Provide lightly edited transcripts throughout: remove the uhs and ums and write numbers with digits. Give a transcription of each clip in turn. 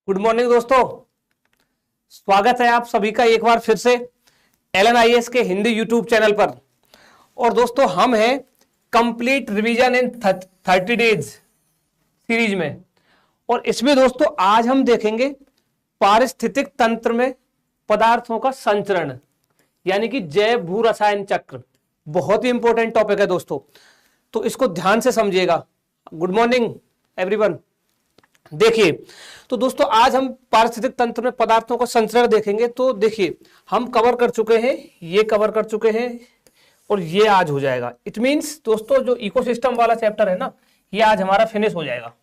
Good morning दोस्तों, स्वागत है आप सभी का एक बार फिर से LNIS के हिंदी यूट्यूब चैनल पर। और दोस्तों हम हैं कंप्लीट रिवीजन इन 30 डेज सीरीज में। और इसमें दोस्तों आज हम देखेंगे पारिस्थितिक तंत्र में पदार्थों का संचरण, यानी कि जैव भू रसायन चक्र। बहुत ही इंपॉर्टेंट टॉपिक है दोस्तों, तो इसको ध्यान से समझिएगा। Good morning everyone. देखिए तो दोस्तों आज हम पारिस्थितिक तंत्र में पदार्थों का संचरण देखेंगे। तो देखिए हम कवर कर चुके हैं, ये कवर कर चुके हैं और ये आज हो जाएगा। इट मींस दोस्तों जो इकोसिस्टम वाला चैप्टर है ना, ये आज हमारा फिनिश हो जाएगा।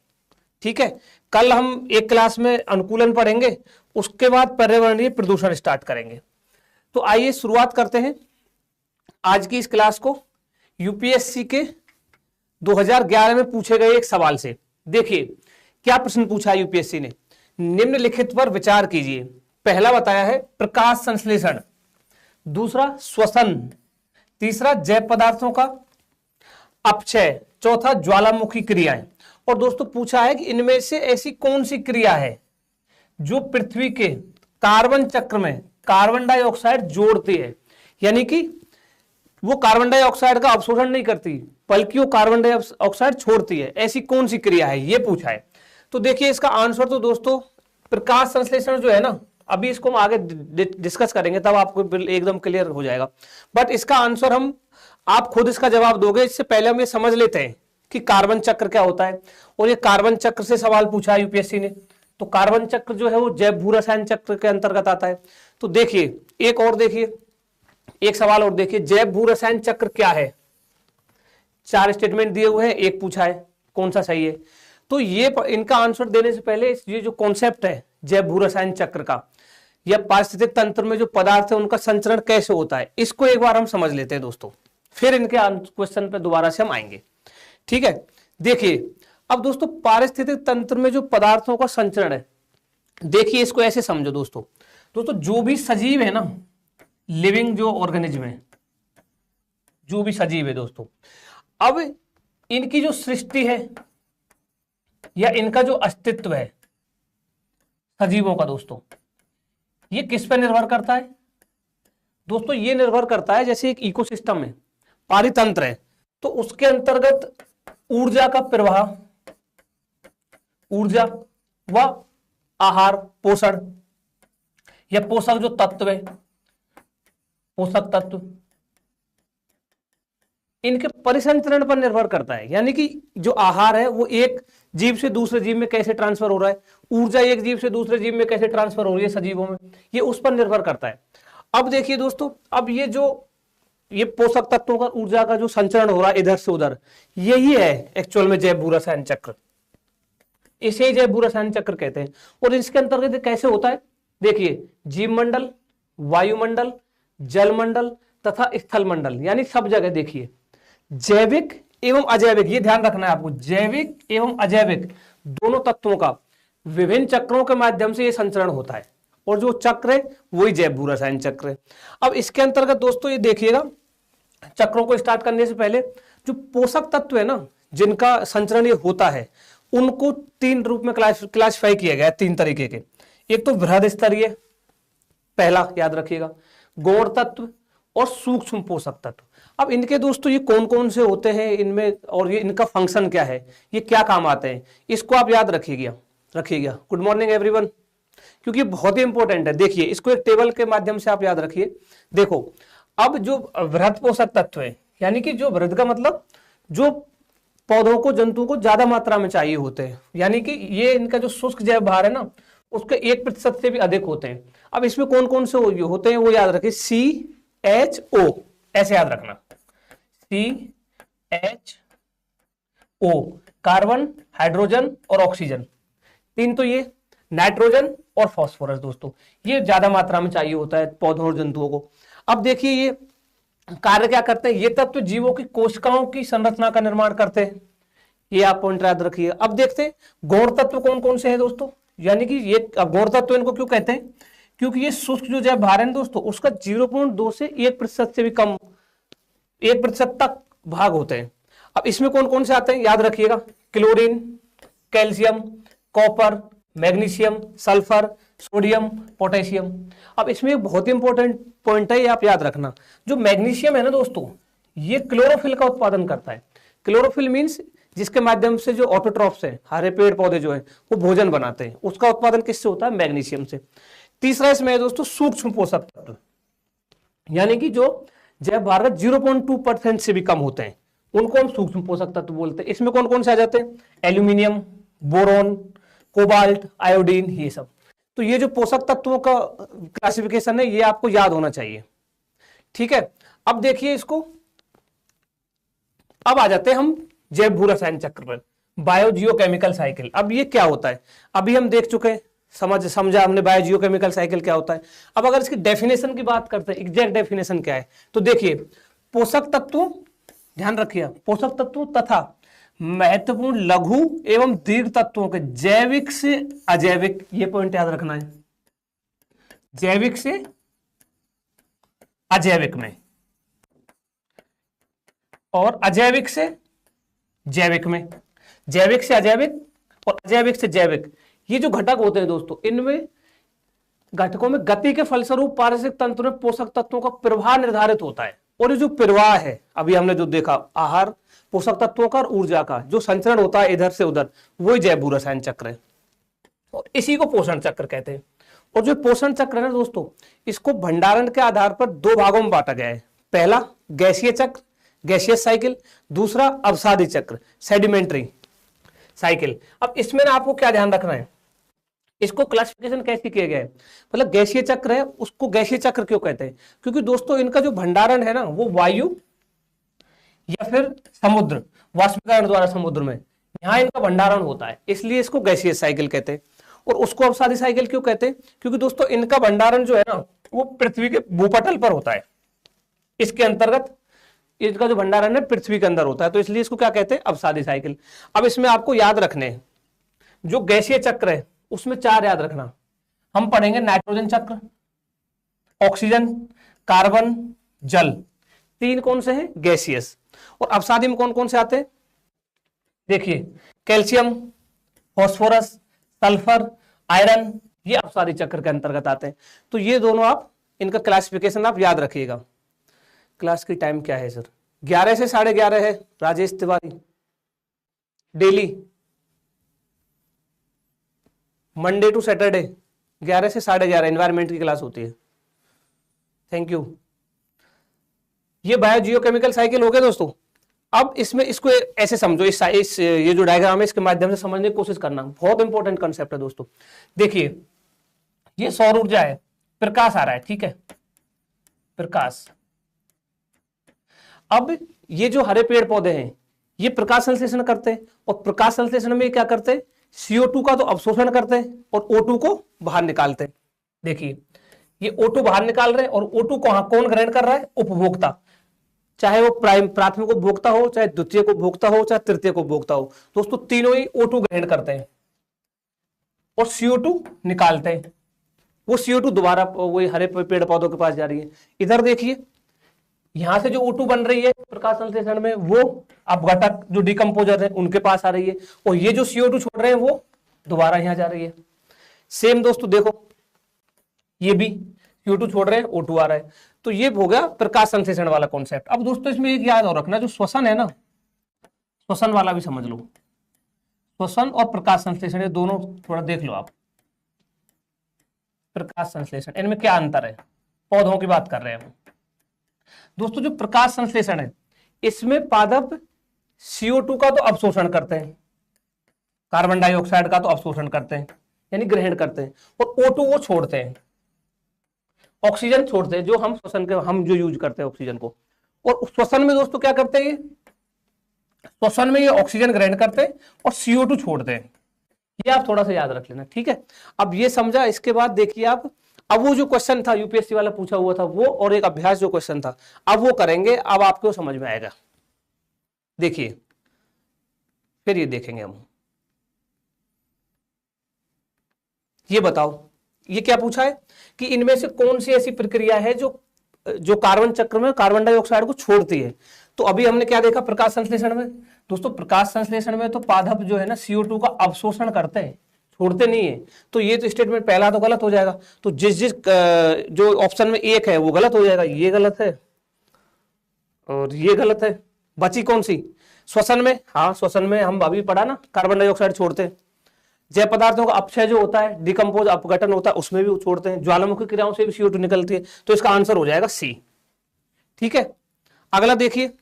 ठीक है, कल हम एक क्लास में अनुकूलन पढ़ेंगे, उसके बाद पर्यावरणीय प्रदूषण स्टार्ट करेंगे। तो आइए शुरुआत करते हैं आज की इस क्लास को यूपीएससी के 2011 में पूछे गए एक सवाल से। देखिए क्या प्रश्न पूछा है यूपीएससी ने, निम्नलिखित पर विचार कीजिए। पहला बताया है प्रकाश संश्लेषण, दूसरा श्वसन, तीसरा जैव पदार्थों का अपक्षय, चौथा ज्वालामुखी क्रियाएं। और दोस्तों पूछा है कि इनमें से ऐसी कौन सी क्रिया है जो पृथ्वी के कार्बन चक्र में कार्बन डाइऑक्साइड जोड़ती है, यानी कि वो कार्बन डाइऑक्साइड का अवशोषण नहीं करती बल्कि वो कार्बन डाइऑक्साइड छोड़ती है। ऐसी कौन सी क्रिया है, ये पूछा है। तो देखिए इसका आंसर तो दोस्तों प्रकाश संश्लेषण जो है ना, अभी इसको हम आगे डिस्कस करेंगे तब आपको एकदम क्लियर हो जाएगा। बट इसका आंसर हम आप खुद इसका जवाब दोगे। इससे पहले हम ये समझ लेते हैं कि कार्बन चक्र क्या होता है। और ये कार्बन चक्र से सवाल पूछा है यूपीएससी ने। तो कार्बन चक्र जो है वो जैव भू रसायन चक्र के अंतर्गत आता है। तो देखिए एक और देखिए, एक सवाल और देखिए, जैव भू रसायन चक्र क्या है। 4 स्टेटमेंट दिए हुए हैं, एक पूछा है कौन सा सही है। तो ये इनका आंसर देने से पहले ये जो कॉन्सेप्ट है जैव भू रसायन चक्र का या पारिस्थितिक तंत्र में जो पदार्थ है उनका संचरण कैसे होता है, इसको एक बार हम समझ लेते हैं दोस्तों, फिर इनके क्वेश्चन पे दोबारा से हम आएंगे। ठीक है, देखिए अब दोस्तों पारिस्थितिक तंत्र में जो पदार्थों का संचरण है, देखिए इसको ऐसे समझो दोस्तों। जो भी सजीव है ना, लिविंग जो ऑर्गेनिज्म है, जो भी सजीव है दोस्तों, अब इनकी जो सृष्टि है या इनका जो अस्तित्व है सजीवों का दोस्तों, ये किस पे निर्भर करता है दोस्तों। ये निर्भर करता है, जैसे एक इकोसिस्टम है, पारितंत्र है, तो उसके अंतर्गत ऊर्जा का प्रवाह, ऊर्जा व आहार पोषण या पोषक जो तत्व है, पोषक तत्व, इनके परिसंचरण पर निर्भर करता है। यानी कि जो आहार है वो एक जीव से दूसरे जीव में कैसे ट्रांसफर हो रहा है, ऊर्जा एक जीव से दूसरे जीव में कैसे ट्रांसफर हो रही है सजीवों में, ये उस पर निर्भर करता है। अब देखिए दोस्तों, अब ये पोषक तत्वों का ऊर्जा का जो संचरण हो रहा है इधर से उधर, यही है एक्चुअल में जैव भू रसायन चक्र। इसे ही जैव भू रसायन चक्र कहते हैं। और इसके अंतर्गत कैसे होता है, देखिए जीव मंडल, वायुमंडल, जलमंडल तथा स्थल मंडल, यानी सब जगह देखिए जैविक एवं अजैविक, ये ध्यान रखना है आपको, जैविक एवं अजैविक दोनों तत्वों का विभिन्न चक्रों के माध्यम से ये संचरण होता है। और जो चक्र है वही जैव भू रसायन चक्र है। अब इसके अंतर्गत दोस्तों ये देखिएगा, चक्रों को स्टार्ट करने से पहले जो पोषक तत्व है ना जिनका संचरण ये होता है, उनको 3 रूप में क्लासिफाई किया गया है, 3 तरीके के। एक तो बृहद स्तरीय, पहला याद रखिएगा, गौण तत्व और सूक्ष्म पोषक तत्व। अब इनके दोस्तों ये कौन कौन से होते हैं इनमें, और ये इनका फंक्शन क्या है, ये क्या काम आते हैं, इसको आप याद रखिएगा। गुड मॉर्निंग एवरीवन, क्योंकि बहुत ही इंपॉर्टेंट है। देखिए इसको एक टेबल के माध्यम से आप याद रखिए। देखो अब जो वृहद पोषक तत्व है, यानी कि जो वृहद का मतलब जो पौधों को जंतुओं को ज्यादा मात्रा में चाहिए होते हैं, यानी कि ये इनका जो शुष्क जैव भार है ना उसके 1% से भी अधिक होते हैं। अब इसमें कौन कौन से होते हैं वो याद रखिए, CHO, ऐसे याद रखना, CHO, कार्बन, हाइड्रोजन और ऑक्सीजन, 3 तो ये, नाइट्रोजन और फास्फोरस दोस्तों, ये ज्यादा मात्रा में चाहिए होता है पौधों और जंतुओं को। अब देखिए ये कार्य क्या करते हैं, ये तत्व जीवों की कोशिकाओं की संरचना का निर्माण करते हैं, ये आप पॉइंट याद रखिए। अब देखते हैं गौण तत्व कौन कौन से हैं दोस्तों, यानी कि ये गौण तत्व इनको क्यों कहते हैं, क्योंकि ये शुष्क जो जैव भार है दोस्तों उसका 0.2 से 1% से भी कम, 1% तक भाग होते हैं। अब इसमें कौन कौन से आते हैं याद रखिएगा, chlorine, calcium, copper, magnesium, sulphur, sodium, potassium. अब इसमें एक बहुत ही इंपॉर्टेंट पॉइंट है, ये आप याद रखना। जो मैग्नीशियम है ना दोस्तों, ये क्लोरोफिल का उत्पादन करता है। क्लोरोफिल मीन्स जिसके माध्यम से जो ऑटोट्रॉफ्स हैं, हरे पेड़ पौधे जो हैं वो भोजन बनाते हैं, उसका उत्पादन किससे होता है? मैग्नीशियम से। तीसरा इसमें है दोस्तों सूक्ष्म पोषक तत्व, यानी कि जो जैव भारत 0.2% से भी कम होते हैं उनको हम सूक्ष्म पोषक तत्व बोलते हैं। इसमें कौन कौन से आ जाते हैं? एल्यूमिनियम, बोरोन, कोबाल्ट, आयोडीन, ये सब। तो ये जो पोषक तत्वों का क्लासिफिकेशन है ये आपको याद होना चाहिए, ठीक है। अब देखिए इसको, अब आ जाते हैं हम जैव भू रसायन चक्र पर, बायोजियोकेमिकल साइकिल। अब ये क्या होता है? अभी हम देख चुके हैं, समझा हमने बायोजियोकेमिकल साइकिल क्या होता है। अब अगर इसकी डेफिनेशन की बात करते हैं, एग्जैक्ट डेफिनेशन क्या है, तो देखिए पोषक तत्वों, ध्यान रखिए, पोषक तत्वों तथा महत्वपूर्ण लघु एवं दीर्घ तत्वों के जैविक से अजैविक, ये पॉइंट याद रखना है, जैविक से अजैविक में और अजैविक से जैविक में, जैविक से अजैविक और अजैविक से जैविक, ये जो घटक होते हैं दोस्तों, इनमें घटकों में गति के फलस्वरूप पारिस्थितिक तंत्र में पोषक तत्वों का प्रवाह निर्धारित होता है। और ये जो प्रवाह है, अभी हमने जो देखा, आहार, पोषक तत्वों का और ऊर्जा का जो संचरण होता है इधर से उधर, वही जैव भू रसायन चक्र है और इसी को पोषण चक्र कहते हैं। और जो पोषण चक्र है ना दोस्तों, इसको भंडारण के आधार पर दो भागों में बांटा गया है। पहला गैसीय चक्र, गैसियस साइकिल, दूसरा अवसादी चक्र, सेडिमेंट्री साइकिल। अब इसमें ना आपको क्या ध्यान रखना है, इसको क्लासिफिकेशन कैसे किया गया है, मतलब गैसीय चक्र है, उसको गैसीय चक्र क्यों कहते हैं? क्योंकि दोस्तों इनका जो भंडारण है ना वो वायु या फिर समुद्र, वाष्पीकरण द्वारा समुद्र में, यहाँ इनका भंडारण होता है, इसलिए इसको गैसीय साइकिल कहते हैं। और उसको अवसादी साइकिल क्यों कहते हैं? क्योंकि दोस्तों इनका भंडारण जो है ना वो पृथ्वी के भूपटल पर होता है, इसके अंतर्गत इसका जो भंडारण है पृथ्वी के अंदर होता है, तो इसलिए इसको क्या कहते हैं? अवसादी साइकिल। अब इसमें आपको याद रखने हैं, जो गैसीय चक्र है उसमें चार याद रखना, हम पढ़ेंगे नाइट्रोजन चक्र, ऑक्सीजन, कार्बन, जल, तीन कौन से हैं? गैसियस। और अवसादी में कौन कौन से आते हैं? देखिए कैल्शियम, फास्फोरस, सल्फर, आयरन, ये अवसादी चक्र के अंतर्गत आते हैं। तो ये दोनों आप, इनका क्लासिफिकेशन आप याद रखिएगा। क्लास की टाइम क्या है सर? 11 से 11:30 है। Rajesh Tiwari, daily Monday to Saturday 11 से 11:30 एनवायरमेंट की क्लास होती है। Thank you. ये बायोजियोकेमिकल साइकिल हो गया दोस्तों। अब इसमें इसको ऐसे समझो, इस ये जो डायग्राम है इसके माध्यम से समझने की कोशिश करना, बहुत इंपॉर्टेंट कंसेप्ट है दोस्तों। देखिए ये सौर ऊर्जा है, प्रकाश आ रहा है, ठीक है, प्रकाश। अब ये जो हरे पेड़ पौधे हैं ये प्रकाश संश्लेषण करते हैं, और प्रकाश संश्लेषण में क्या करते हैं? CO2 का तो अवशोषण करते हैं और O2 को बाहर निकालते हैं। देखिए ये O2 बाहर निकाल रहे हैं और O2 को कौन ग्रहण कर रहा है? उपभोक्ता, चाहे वो प्राथमिक उपभोक्ता हो, चाहे द्वितीयक उपभोक्ता हो, चाहे तृतीयक उपभोक्ता हो, दोस्तों तीनों ही O2 ग्रहण करते हैं और CO2 निकालते हैं। वो CO2 दोबारा वही हरे पेड़ पौधों के पास जा रही है। इधर देखिए यहां से जो O2 बन रही है प्रकाश संश्लेषण में, वो अब घटक जो डिकम्पोजर है उनके पास आ रही है, और ये जो CO2 छोड़ रहे हैं वो दोबारा यहां जा रही है। सेम दोस्तों देखो, ये भी CO2 छोड़ रहे हैं, O2 आ रहा है। तो ये हो गया प्रकाश संश्लेषण वाला कॉन्सेप्ट। अब दोस्तों इसमें एक याद और रखना, जो श्वसन है ना, श्वसन वाला भी समझ लो। श्वसन और प्रकाश संश्लेषण ये दोनों थोड़ा देख लो आप। प्रकाश संश्लेषण, इनमें क्या अंतर है? पौधों की बात कर रहे हैं हम दोस्तों। जो प्रकाश संश्लेषण है इसमें पादप CO2 का तो अवशोषण करते हैं, कार्बन डाइऑक्साइड का तो अवशोषण करते हैं यानी ग्रहण करते हैं, और O2 वो छोड़ते हैं, ऑक्सीजन छोड़ते हैं, जो हम श्वसन के हम जो यूज करते हैं ऑक्सीजन को। और श्वसन में दोस्तों क्या करते हैं? श्वसन में ये ऑक्सीजन ग्रहण करते हैं और CO2 छोड़ते हैं। ये आप थोड़ा सा याद रख लेना, ठीक है। अब ये समझा। इसके बाद देखिए आप, अब वो जो क्वेश्चन था यूपीएससी वाला पूछा हुआ था वो, और एक अभ्यास जो क्वेश्चन था, अब वो करेंगे, अब आपको समझ में आएगा। देखिए फिर ये देखेंगे हम। ये बताओ ये क्या पूछा है कि इनमें से कौन सी ऐसी प्रक्रिया है जो कार्बन चक्र में कार्बन डाइऑक्साइड को छोड़ती है। तो अभी हमने क्या देखा प्रकाश संश्लेषण में दोस्तों? प्रकाश संश्लेषण में तो पादप जो है ना CO2 का अवशोषण करते हैं, छोड़ते नहीं है, तो ये तो स्टेटमेंट पहला तो गलत हो जाएगा। तो जिस जिस जो ऑप्शन में एक है वो गलत हो जाएगा, ये गलत है और ये गलत है। बची कौन सी? श्वसन में। हाँ, श्वसन में हम अभी पढ़ा ना, कार्बन डाइऑक्साइड छोड़ते हैं। जैव पदार्थों का अपक्षय जो होता है, डिकम्पोज अपघटन होता है, उसमें भी छोड़ते हैं। ज्वालामुखी क्रियाओं से भी CO2 निकलती है, तो इसका आंसर हो जाएगा सी। ठीक है, अगला देखिए।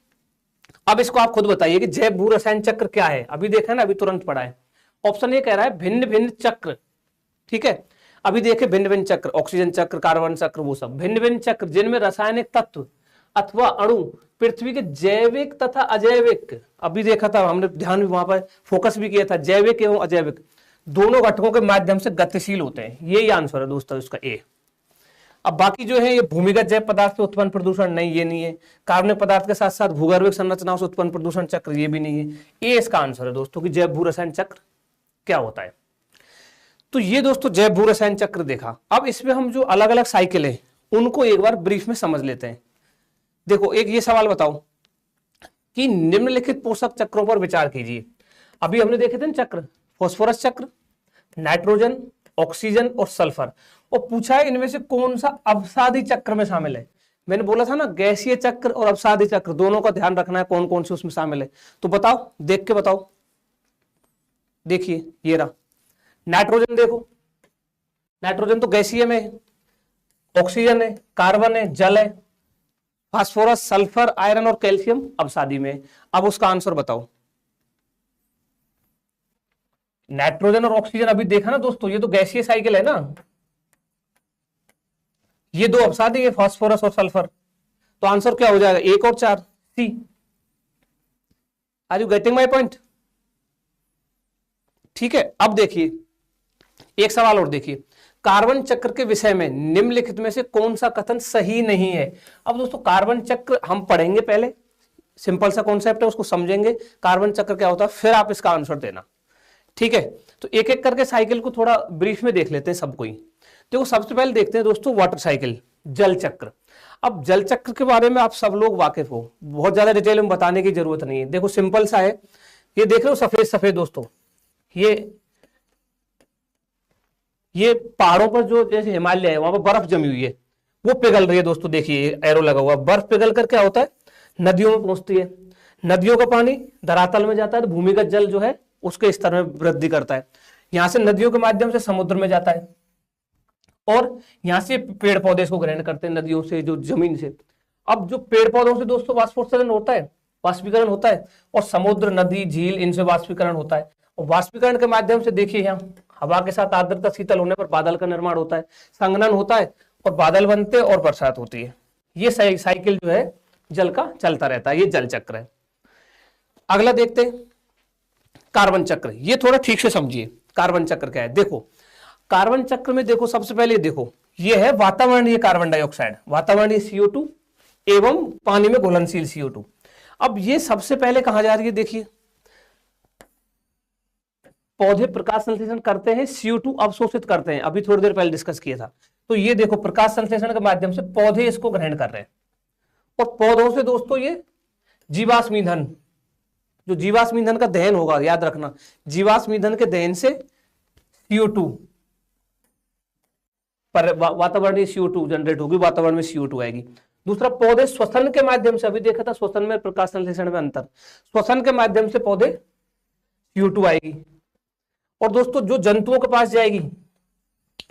अब इसको आप खुद बताइए कि जैव भू रसायन चक्र क्या है। अभी देखा ना, अभी तुरंत पढ़ा है। ऑप्शन ए कह रहा है भिन्न भिन्न चक्र। ठीक है, अभी देखे भिन्न भिन्न चक्र, ऑक्सीजन चक्र, कार्बन चक्र, वो सब भिन्न भिन्न चक्र जिनमें रासायनिक तत्व अथवा अणु पृथ्वी के जैविक तथा अजैविक, अभी देखा था हमने, ध्यान भी वहां पर फोकस भी किया था, जैविक एवं अजैविक दोनों घटकों के माध्यम से गतिशील होते हैं। यही आंसर है दोस्तों इसका ए। अब बाकी जो है ये भूमिगत जैव पदार्थ से उत्पन्न प्रदूषण, नहीं ये नहीं है। कार्बनिक पदार्थ के साथ साथ भूगर्भिक संरचनाओं से उत्पन्न प्रदूषण चक्र, ये भी नहीं है। ए इसका आंसर है दोस्तों कि जैव भू रसायन चक्र क्या होता है। तो ये दोस्तों जैव भू रसायन चक्र देखा। अब इसमें हम जो अलग अलग साइकिल है उनको एक बार ब्रीफ में समझ लेते हैं। देखो, एक ये सवाल बताओ कि निम्नलिखित पोषक चक्रों पर विचार कीजिए। अभी हमने देखे थे ना चक्र, फास्फोरस चक्र, नाइट्रोजन, ऑक्सीजन और सल्फर, और पूछा है इनमें से कौन सा अवसादी चक्र में शामिल है। मैंने बोला था ना, गैसीय चक्र और अवसादी चक्र दोनों का ध्यान रखना है, कौन कौन से उसमें शामिल है। तो बताओ, देख के बताओ। देखिए ये रहा नाइट्रोजन, देखो नाइट्रोजन तो गैसीय में है, ऑक्सीजन है, कार्बन है, जल है, फास्फोरस, सल्फर, आयरन और कैल्शियम अवसादी में। अब उसका आंसर बताओ। नाइट्रोजन और ऑक्सीजन अभी देखा ना दोस्तों, ये तो गैसीय साइकिल है ना, ये दो अवसादी है, फास्फोरस और सल्फर। तो आंसर क्या हो जाएगा? 1 और 4, C. Are you getting my point? ठीक है, अब देखिए एक सवाल और देखिए, कार्बन चक्र के विषय में निम्नलिखित में से कौन सा कथन सही नहीं है। अब दोस्तों कार्बन चक्र हम पढ़ेंगे, पहले सिंपल सा कॉन्सेप्ट है, उसको समझेंगे कार्बन चक्र क्या होता है, फिर आप इसका आंसर देना। ठीक है, तो एक एक करके साइकिल को थोड़ा ब्रीफ में देख लेते हैं सबको ही। देखो सबसे पहले देखते हैं दोस्तों वाटर साइकिल, जल चक्र। अब जल चक्र के बारे में आप सब लोग वाकिफ हो, बहुत ज्यादा डिटेल में बताने की जरूरत नहीं है। देखो सिंपल सा है, ये देख रहे हो सफेद सफेद दोस्तों, ये पहाड़ों पर जो जैसे हिमालय है वहां पर बर्फ जमी हुई है, वो पिघल रही है दोस्तों। देखिए एरो लगा हुआ, बर्फ पिघल कर क्या होता है, नदियों में पहुंचती है, नदियों का पानी धरातल में जाता है, तो भूमिगत जल जो है उसके स्तर में वृद्धि करता है। यहां से नदियों के माध्यम से समुद्र में जाता है, और यहां से पेड़ पौधे इसको ग्रहण करते हैं नदियों से, जो जमीन से। अब जो पेड़ पौधों से दोस्तों वाष्पोत्सर्जन होता है, वाष्पीकरण होता है, और समुद्र, नदी, झील, इनसे वाष्पीकरण होता है। और वाष्पीकरण के माध्यम से देखिए यहाँ हवा के साथ आर्द्रता शीतल होने पर बादल का निर्माण होता है, संघनन होता है और बादल बनते हैं और बरसात होती है। ये साइकिल जो है जल का चलता रहता है, ये जल चक्र है। अगला देखते हैं कार्बन चक्र। ये थोड़ा ठीक से समझिए कार्बन चक्र क्या है। देखो कार्बन चक्र में देखो सबसे पहले देखो, ये है वातावरणीय कार्बन डाइऑक्साइड, वातावरणीय CO2 एवं पानी में घुलनशील CO2। अब ये सबसे पहले कहां जा रही है, देखिए पौधे प्रकाश संश्लेषण करते हैं, CO2 अवशोषित करते हैं, अभी थोड़ी देर पहले डिस्कस किया था। तो ये देखो प्रकाश संश्लेषण के माध्यम से पौधे इसको ग्रहण कर रहे हैं, और पौधों से दोस्तों ये जीवाश्म ईंधन, जो जीवाश्म ईंधन का दहन होगा, याद रखना जीवाश्म ईंधन के दहन से CO2 पर वातावरणीय CO2 जनरेट होगी, वातावरण में CO2 आएगी। दूसरा, पौधे श्वसन के माध्यम से, अभी देखा था श्वसन में प्रकाश संश्लेषण में अंतर, श्वसन के माध्यम से पौधे CO2 आएगी। और दोस्तों जो जंतुओं के पास जाएगी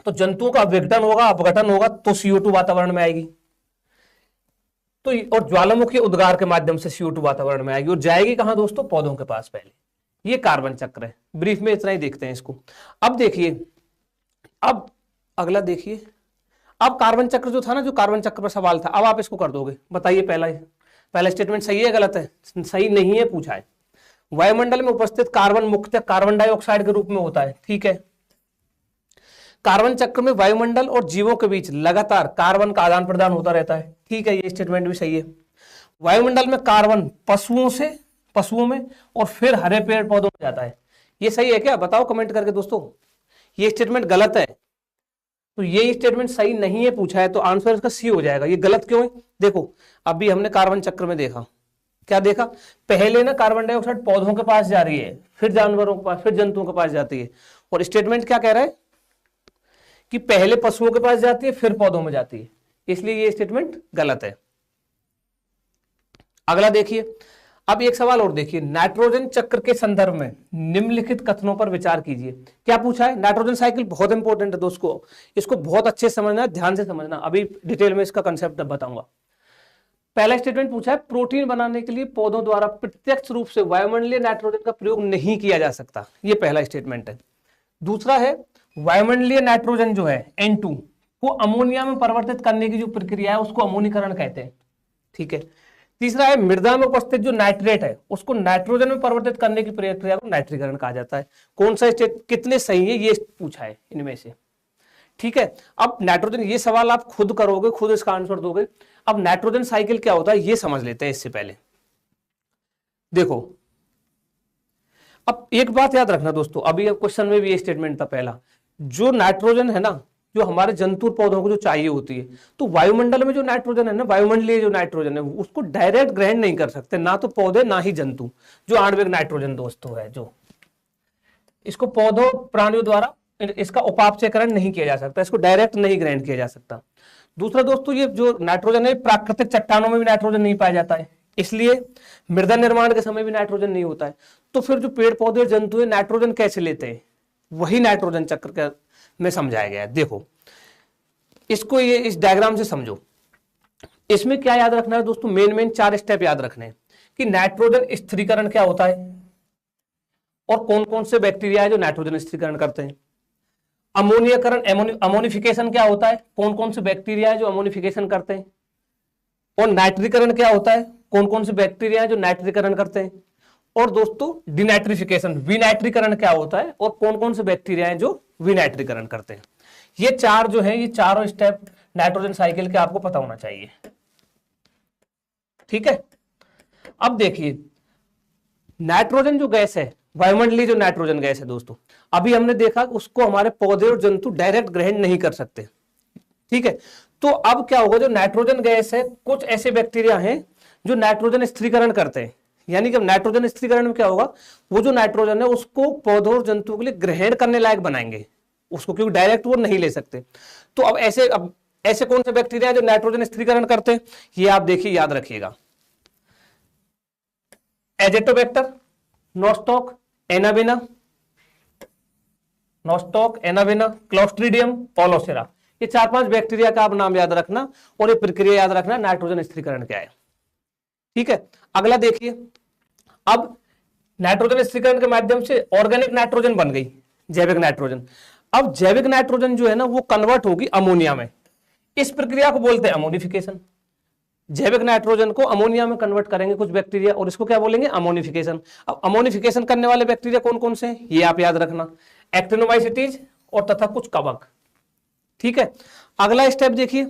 तो जंतुओं का विघटन होगा, अपघटन होगा, तो CO2 वातावरण में आएगी। तो और ज्वालामुखी उद्गार के माध्यम से CO2 वातावरण में आएगी, और जाएगी कहां दोस्तों, पौधों के पास पहले। ये कार्बन चक्र है, ब्रीफ में इतना ही देखते हैं इसको। अब देखिए, अब अगला देखिए, अब कार्बन चक्र जो था ना, जो कार्बन चक्र पर सवाल था, अब आप इसको कर दोगे। बताइए पहला स्टेटमेंट सही है गलत है? सही नहीं है पूछा है। वायुमंडल में उपस्थित कार्बन मुख्यतः कार्बन डाइऑक्साइड के रूप में होता है। ठीक है, कार्बन चक्र में वायुमंडल और जीवों के बीच लगातार कार्बन का आदान प्रदान होता रहता है। ठीक है, ये स्टेटमेंट भी सही है। वायुमंडल में कार्बन पशुओं में और फिर हरे पेड़ पौधों में जाता है। ये सही है क्या? बताओ कमेंट करके दोस्तों। ये स्टेटमेंट गलत है, तो ये स्टेटमेंट सही नहीं है पूछा है, तो आंसर इसका सी हो जाएगा। ये गलत क्यों है? देखो अभी हमने कार्बन चक्र में देखा, क्या देखा, पहले ना कार्बन डाइऑक्साइड पौधों के पास जा रही है, फिर जानवरों के पास, फिर जंतुओं के पास जाती है, और स्टेटमेंट क्या कह रहा है कि पहले पशुओं के पास जाती है फिर पौधों में जाती है, इसलिए ये स्टेटमेंट गलत है। अगला देखिए, अब एक सवाल और देखिए, नाइट्रोजन चक्र के संदर्भ में निम्नलिखित कथनों पर विचार कीजिए। क्या पूछा है? नाइट्रोजन साइकिल बहुत इंपॉर्टेंट है दोस्तों, इसको बहुत अच्छे से समझना, ध्यान से समझना, अभी डिटेल में इसका कंसेप्ट बताऊंगा। पहला स्टेटमेंट पूछा है, प्रोटीन बनाने के लिए पौधों द्वारा प्रत्यक्ष रूप से वायुमंडलीय नाइट्रोजन का प्रयोग नहीं किया जा सकता, ये पहला स्टेटमेंट है। दूसरा है, वायुमंडलीय नाइट्रोजन जो है N2 को अमोनिया में परिवर्तित करने की जो प्रक्रिया है उसको अमोनीकरण कहते हैं, ठीक है। तीसरा है, मृदा में उपस्थित जो नाइट्रेट है उसको नाइट्रोजन में परिवर्तित करने की प्रक्रिया को नाइट्रीकरण कहा जाता है। कौन सा स्टेट कितने सही है ये पूछा है इनमें से, ठीक है। अब नाइट्रोजन, ये सवाल आप खुद करोगे, खुद इसका आंसर दोगे। अब नाइट्रोजन साइकिल क्या होता है ये समझ लेते हैं इससे पहले। देखो, अब एक बात याद रखना दोस्तों, अभी क्वेश्चन में भी ये स्टेटमेंट था पहला, जो नाइट्रोजन है ना, जो हमारे जंतु पौधों को जो चाहिए होती है, तो वायुमंडल में जो नाइट्रोजन है ना, वायुमंडलीय जो नाइट्रोजन है उसको डायरेक्ट ग्रहण नहीं कर सकते, ना तो पौधे ना ही जंतु। जो आणविक नाइट्रोजन दोस्तों है, जो इसको पौधों प्राणियों द्वारा इसका उपापचयकरण नहीं किया जा सकता, इसको डायरेक्ट नहीं ग्रहण किया जा सकता। दूसरा दोस्तों, ये जो नाइट्रोजन है प्राकृतिक चट्टानों में भी नाइट्रोजन नहीं पाया जाता है, इसलिए मृदा निर्माण के समय भी नाइट्रोजन नहीं होता है। तो फिर जो पेड़ पौधे और जंतु है नाइट्रोजन कैसे लेते हैं, वही नाइट्रोजन चक्र में समझाया गया है। देखो इसको, ये इस डायग्राम से समझो। इसमें क्या याद रखना है दोस्तों, मेन 4 स्टेप याद रखने हैं कि नाइट्रोजन स्थिरीकरण क्या होता है और कौन कौन से बैक्टीरिया है जो नाइट्रोजन स्थिरीकरण करते हैं। अमोनियाकरण, अमोनिफिकेशन क्या होता है, कौन कौन से बैक्टीरिया है जो अमोनिफिकेशन करते हैं। और नाइट्रीकरण क्या होता है, कौन कौन से बैक्टीरिया है जो नाइट्रीकरण करते हैं। और दोस्तों डिनाइट्रिफिकेशन, विनाइट्रीकरण क्या होता है और कौन कौन से बैक्टीरिया हैं जो विनाइट्रीकरण करते हैं। ये 4 जो है, ये चारों स्टेप नाइट्रोजन साइकिल के आपको पता होना चाहिए, ठीक है। अब देखिए, नाइट्रोजन जो गैस है, वायुमंडलीय जो नाइट्रोजन गैस है दोस्तों, अभी हमने देखा उसको हमारे पौधे और जंतु डायरेक्ट ग्रहण नहीं कर सकते, ठीक है। तो अब क्या होगा, जो नाइट्रोजन गैस है, कुछ ऐसे बैक्टीरिया हैं जो नाइट्रोजन स्थिरीकरण करते हैं, यानी कि नाइट्रोजन स्थिरीकरण में क्या होगा, वो जो नाइट्रोजन है उसको पौधों और जंतुओं के लिए ग्रहण करने लायक बनाएंगे उसको, क्योंकि डायरेक्ट वो नहीं ले सकते। तो अब ऐसे कौन से बैक्टीरिया है जो नाइट्रोजन स्थिरीकरण करते हैं, ये आप देखिए, याद रखिएगा। Azotobacter, Nostoc, anabaena, clostridium, aulosira, ये 4-5 बैक्टीरिया का आप नाम याद रखना और ये प्रक्रिया याद रखना, नाइट्रोजन स्थिरीकरण क्या है, ठीक है। अगला देखिए, अब नाइट्रोजन स्थिरीकरण के माध्यम से ऑर्गेनिक नाइट्रोजन बन गई, जैविक नाइट्रोजन। अब जैविक नाइट्रोजन जो है ना वो कन्वर्ट होगी अमोनिया में, इस प्रक्रिया को बोलते हैं अमोनिफिकेशन। जैविक नाइट्रोजन को अमोनिया में कन्वर्ट करेंगे कुछ बैक्टीरिया और इसको क्या बोलेंगे, अमोनिफिकेशन। अब अमोनिफिकेशन करने वाले बैक्टीरिया कौन कौन से हैं ये आप याद रखना, एक्टिनोमाइसिटीज और तथा कुछ कवक, ठीक है। अगला स्टेप देखिए,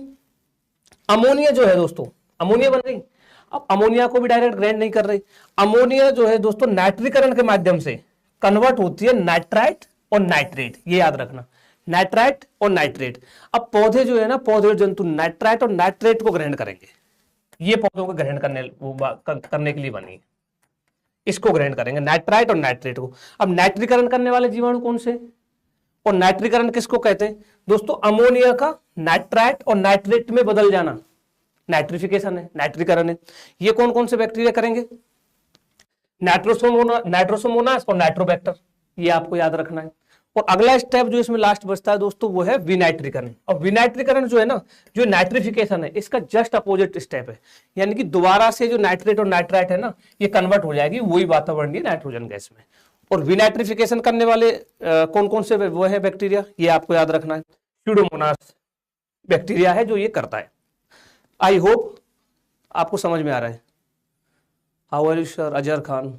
अमोनिया जो है दोस्तों, अमोनिया बन गई। अब अमोनिया को भी डायरेक्ट ग्रहण नहीं कर रही, अमोनिया जो है दोस्तों नाइट्रीकरण के माध्यम से कन्वर्ट होती है नाइट्राइट और नाइट्रेट, ये याद रखना, नाइट्राइट और नाइट्रेट। अब पौधे जो है ना, पौधे और जंतु नाइट्राइट और नाइट्रेट को ग्रहण करेंगे, ये पौधों को ग्रहण करने के लिए बनी है, इसको ग्रहण करेंगे नाइट्राइट और नाइट्रेट को। अब नाइट्रीकरण करने वाले जीवाणु कौन से, और नाइट्रीकरण किसको कहते हैं दोस्तों, अमोनिया का नाइट्राइट और नाइट्रेट में बदल जाना, नाइट्रिफिकेशन है, नाइट्रीकरण है। ये कौन कौन से बैक्टीरिया करेंगे, नाइट्रोसोमोनास और नाइट्रोबैक्टर, ये आपको याद रखना है। और अगला स्टेप जो इसमें लास्ट बचता है दोस्तों वो है विनाइट्रीकरण। और विनाइट्रीकरण जो है ना, जो नाइट्रिफिकेशन है, इसका जस्ट अपोजिट स्टेप है, यानी कि दोबारा से जो नाइट्रेट और नाइट्राइट है ना, ये कन्वर्ट हो जाएगी वही वातावरणीय नाइट्रोजन गैस में। और विनाइट्रिफिकेशन करने वाले कौन कौन से वो है बैक्टीरिया, ये आपको याद रखना है। स्यूडोमोनास बैक्टीरिया है जो ये करता है। आई होप आपको समझ में आ रहा है। How are you sir, Azhar Khan,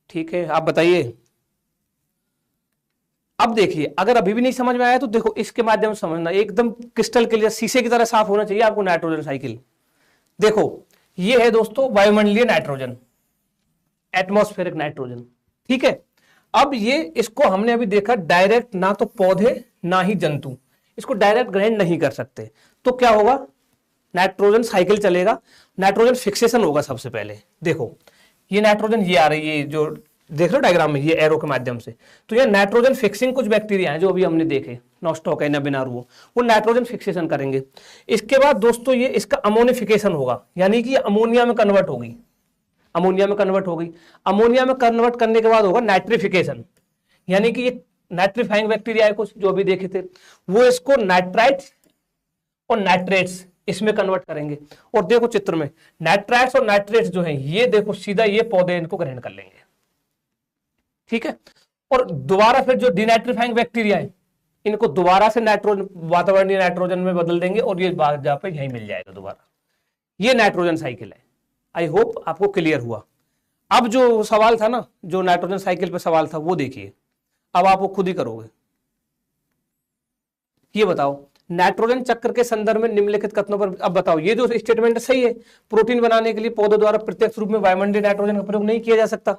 ठीक है, आप बताइए। अब देखिए, अगर अभी भी नहीं समझ में आया तो देखो इसके माध्यम से समझना, एकदम क्रिस्टल क्लियर, शीशे की तरह साफ होना चाहिए आपको नाइट्रोजन साइकिल। देखो ये है दोस्तों वायुमंडलीय नाइट्रोजन, एटमॉस्फेरिक नाइट्रोजन, ठीक है। अब ये, इसको हमने अभी देखा डायरेक्ट, ना तो पौधे ना ही जंतु इसको डायरेक्ट ग्रहण नहीं कर सकते, तो क्या होगा, नाइट्रोजन साइकिल चलेगा, नाइट्रोजन फिक्सेशन होगा। सबसे पहले देखो ये नाइट्रोजन, ये आ रही है जो देख रहे हो डायग्राम में ये एरो के माध्यम से। तो ये नाइट्रोजन फिक्सिंग कुछ बैक्टीरिया हैं जो अभी हमने देखे, नॉस्टॉक है, नबिनार, वो नाइट्रोजन फिक्सेशन करेंगे। इसके बाद दोस्तों ये इसका अमोनिफिकेशन होगा, यानी कि अमोनिया में कन्वर्ट होगी, अमोनिया में कन्वर्ट हो गई। अमोनिया में कन्वर्ट करने के बाद होगा नाइट्रिफिकेशन, यानी कि ये नाइट्रीफाइंग बैक्टीरिया है कुछ जो अभी देखे थे, वो इसको नाइट्राइट्स और नाइट्रेट्स इसमें कन्वर्ट करेंगे। और देखो चित्र में नाइट्राइट्स और नाइट्रेट्स जो है ये देखो सीधा ये पौधे इनको ग्रहण कर लेंगे, ठीक है। और दोबारा फिर जो डिनाइट्रीफाइंग बैक्टीरिया है इनको दोबारा से नाइट्रोजन, वातावरणीय नाइट्रोजन में बदल देंगे और ये जहां पे यहीं मिल जाएगा दोबारा। ये नाइट्रोजन साइकिल है। आई होप आपको क्लियर हुआ। अब जो सवाल था ना, जो नाइट्रोजन साइकिल पे सवाल था वो देखिए, अब आप वो खुद ही करोगे। ये बताओ नाइट्रोजन चक्र के संदर्भ में निम्नलिखित कथनों पर, अब बताओ ये जो स्टेटमेंट सही है, प्रोटीन बनाने के लिए पौधों द्वारा प्रत्यक्ष रूप में वायुमंडलीय नाइट्रोजन का प्रयोग नहीं किया जा सकता,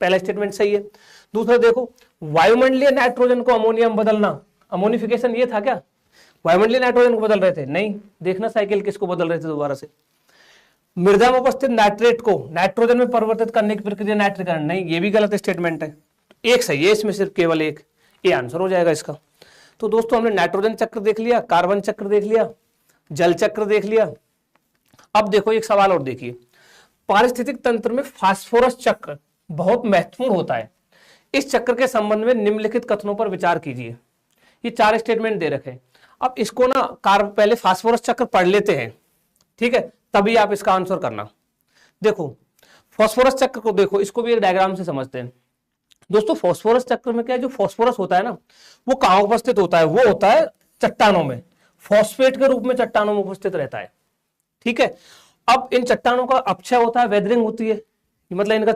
पहला स्टेटमेंट सही है। दूसरा देखो वायुमंडलीय नाइट्रोजन को अमोनिया में बदलना, अमोनिफिकेशन ये था क्या, वायुमंडलीय नाइट्रोजन को बदल रहे थे, नहीं, देखना साइकिल किसको बदल रहे थे दोबारा से। मृदा में उपस्थित नाइट्रेट को नाइट्रोजन में परिवर्तित करने की प्रक्रिया नाइट्रीकरण, नहीं, ये भी गलत स्टेटमेंट है। एक सही है इसमें, सिर्फ केवल एक, ये आंसर हो जाएगा इसका। तो दोस्तों हमने नाइट्रोजन चक्र देख लिया, कार्बन चक्र देख लिया, जल चक्र देख लिया। अब देखो एक सवाल और देखिए, पारिस्थितिक तंत्र में फास्फोरस चक्र बहुत महत्वपूर्ण होता है, इस चक्र के संबंध में निम्नलिखित कथनों पर विचार कीजिए। ये 4 स्टेटमेंट दे रखे। अब इसको ना पहले फास्फोरस चक्र पढ़ लेते हैं, ठीक है, तभी आप इसका आंसर करना। देखो फास्फोरस चक्र को देखो, इसको भी एक डायग्राम से समझते हैं दोस्तों। फास्फोरस चक्र में क्या है, जो फास्फोरस होता है ना वो कहां उपस्थित होता है, वो होता है चट्टानों में, फॉस्फेट के रूप में चट्टानों में उपस्थित रहता है, ठीक है। अब इन चट्टानों का अपक्षय होता है, वेदरिंग होती है, मतलब इनका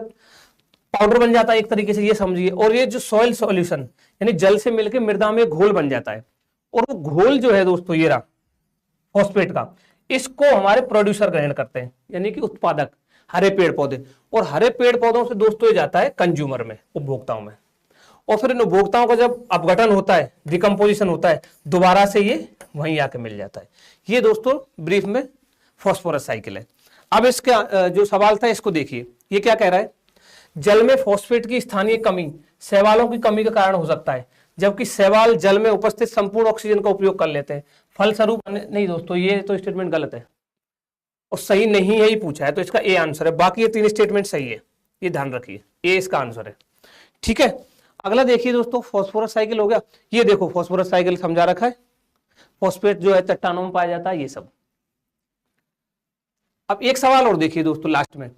पाउडर बन जाता है एक तरीके से, ये समझिए। और ये जो सॉइल सॉल्यूशन यानी जल से मिलकर मृदा में घोल बन जाता है, और वो घोल जो है दोस्तों ये रहा फॉस्फेट का, इसको हमारे प्रोड्यूसर ग्रहण करते हैं, यानी कि उत्पादक, हरे पेड़ पौधे। और हरे पेड़ पौधों से दोस्तों ये जाता है कंज्यूमर में, उपभोक्ताओं में, और फिर इन उपभोक्ताओं का जब अपघटन होता है, डिकम्पोजिशन होता है, दोबारा से ये वहीं आके मिल जाता है। ये दोस्तों ब्रीफ में फास्फोरस साइकिल है। अब इसका जो सवाल था इसको देखिए, ये क्या कह रहा है, जल में फॉस्फेट की स्थानीय कमी शैवालों की कमी का कारण हो सकता है, जबकि शैवाल जल में उपस्थित संपूर्ण ऑक्सीजन का उपयोग कर लेते हैं, फलस्वरूप नहीं दोस्तों, ये तो स्टेटमेंट गलत है और सही नहीं है ही पूछा है, तो इसका ए आंसर है। बाकी ये 3 स्टेटमेंट सही है, ये ध्यान रखिए, ए इसका आंसर है, ठीक है। अगला देखिए दोस्तों, फास्फोरस साइकिल हो गया। ये देखो फास्फोरस साइकिल समझा रखा है, फॉस्फेट जो है चट्टानों में पाया जाता है, ये सब। अब एक सवाल और देखिए दोस्तों लास्ट में,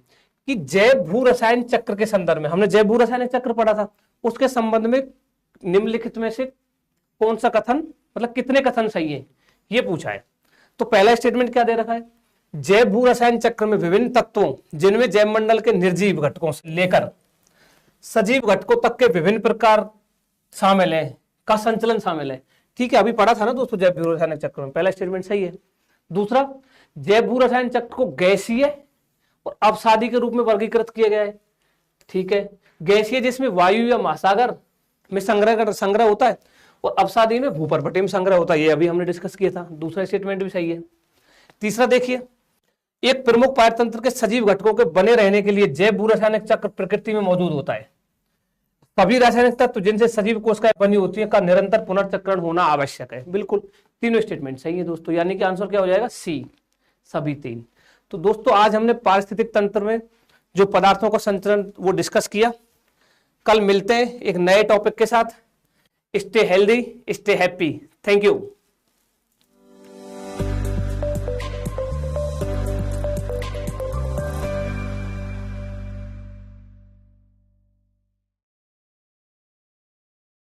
कि जैव भू रसायन चक्र के संदर्भ में, हमने जैव भू रासायनिक चक्र पढ़ा था, उसके संबंध में निम्नलिखित में से कौन सा कथन, मतलब कितने कथन सही है, ये पूछा है। तो पहला स्टेटमेंट क्या दे रखा है, जैव भू रसायन चक्र में विभिन्न तत्वों जिनमें जैव मंडल के निर्जीव घटकों से लेकर सजीव घटकों तक के विभिन्न प्रकार शामिल है, का संचलन शामिल है, ठीक है, अभी पढ़ा था ना दोस्तों जैव भू रसायनिक चक्र में, पहला स्टेटमेंट सही है। दूसरा, जैव भू रसायन चक्र को गैसीय और अवसादी के रूप में वर्गीकृत किया गया है, ठीक है। गैसीय जिसमें वायु या महासागर में संग्रह होता है, और अवसादी में भूपर्वतीय में संग्रह होता है, ये अभी हमने डिस्कस किया था। दूसरा स्टेटमेंट भी सही है। तीसरा देखिए, एक प्रमुख पारतंत्र के सजीव घटकों के बने रहने के लिए जैव भू रासायनिक चक्र प्रकृति में मौजूद होता है। सभी रासायनिक तत्व जिनसे सजीव कोशिकाएं बनी होती है का निरंतर पुनर्चक्रण होना आवश्यक है। बिल्कुल तीनों स्टेटमेंट सही है दोस्तों, यानी कि आंसर क्या हो जाएगा, सी, सभी 3। तो दोस्तों आज हमने पारिस्थितिक तंत्र में जो पदार्थों का संचरण वो डिस्कस किया। कल मिलते हैं एक नए टॉपिक के साथ। Stay healthy, stay happy. Thank you.